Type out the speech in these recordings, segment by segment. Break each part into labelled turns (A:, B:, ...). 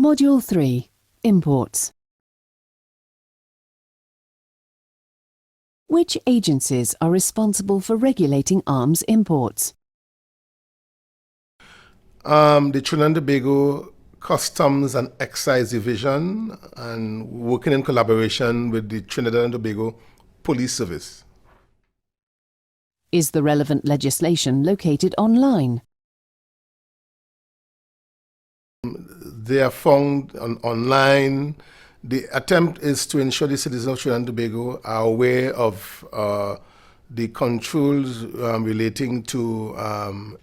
A: Module 3. Imports. Which agencies are responsible for regulating arms imports?
B: The Trinidad and Tobago Customs and Excise Division, and working in collaboration with the Trinidad and Tobago Police Service.
A: Is the relevant legislation located online?
B: They are found online. The attempt is to ensure the citizens of Trinidad and Tobago are aware of the controls relating to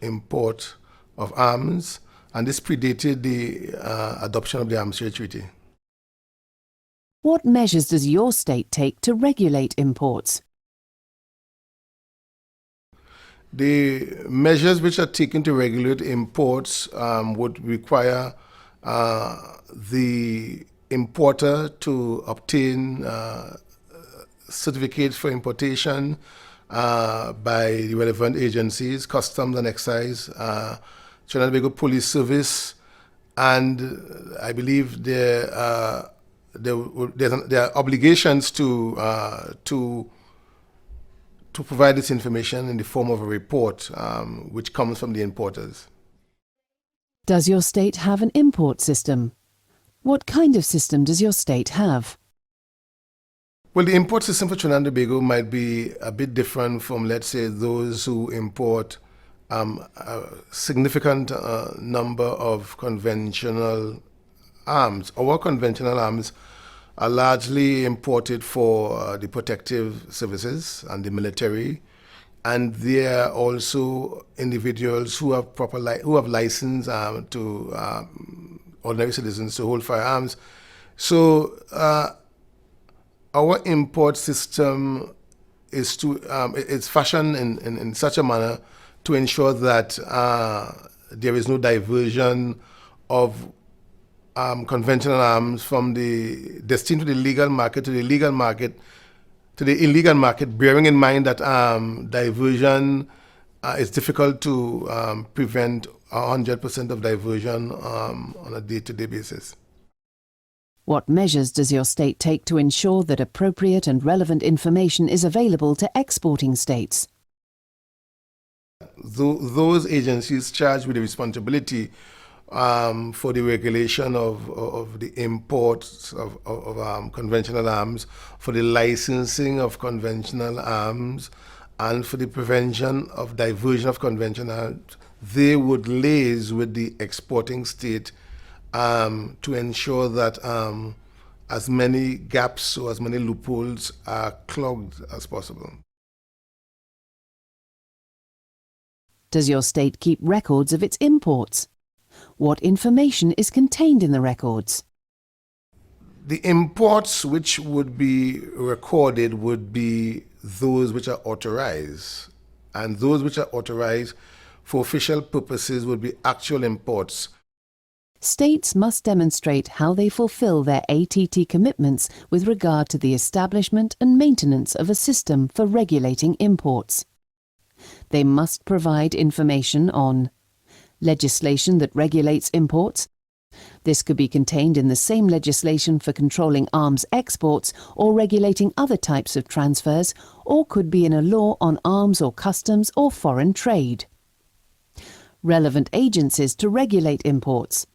B: import of arms, and this predated the adoption of the Arms Trade Treaty.
A: What measures does your state take to regulate imports?
B: The measures which are taken to regulate imports would require the importer to obtain certificates for importation by the relevant agencies, Customs and Excise, Trinidad and Tobago Police Service, and I believe there are obligations to provide this information in the form of a report which comes from the importers.
A: Does your state have an import system? What kind of system does your state have?
B: Well, the import system for Trinidad and Tobago might be a bit different from, let's say, those who import a significant number of conventional arms. Our conventional arms are largely imported for the protective services and the military, and there are also individuals who have license to ordinary citizens to hold firearms. So our import system is it's fashioned in such a manner to ensure that there is no diversion of conventional arms from the destined to the legal market to the illegal market, bearing in mind that diversion is difficult to prevent 100% of diversion on a day-to-day basis.
A: What measures does your state take to ensure that appropriate and relevant information is available to exporting states?
B: Those agencies charged with the responsibility for the regulation of the imports of conventional arms, for the licensing of conventional arms, and for the prevention of diversion of conventional arms, they would liaise with the exporting state to ensure that as many gaps or as many loopholes are clogged as possible.
A: Does your state keep records of its imports? What information is contained in the records?
B: The imports which would be recorded would be those which are authorized, and those which are authorized for official purposes would be actual imports.
A: States must demonstrate how they fulfill their ATT commitments with regard to the establishment and maintenance of a system for regulating imports. They must provide information on legislation that regulates imports. This could be contained in the same legislation for controlling arms exports or regulating other types of transfers, or could be in a law on arms or customs or foreign trade. Relevant agencies to regulate imports.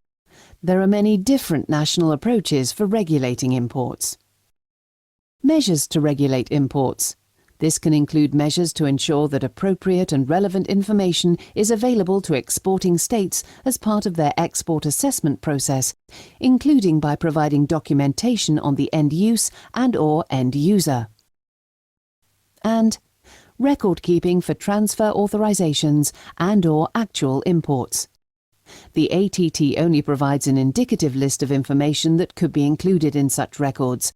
A: There are many different national approaches for regulating imports. Measures to regulate imports. This can include measures to ensure that appropriate and relevant information is available to exporting states as part of their export assessment process, including by providing documentation on the end use and/or end user. And record keeping for transfer authorizations and/or actual imports. The ATT only provides an indicative list of information that could be included in such records.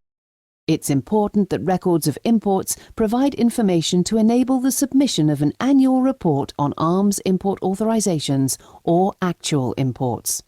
A: It's important that records of imports provide information to enable the submission of an annual report on arms import authorizations or actual imports.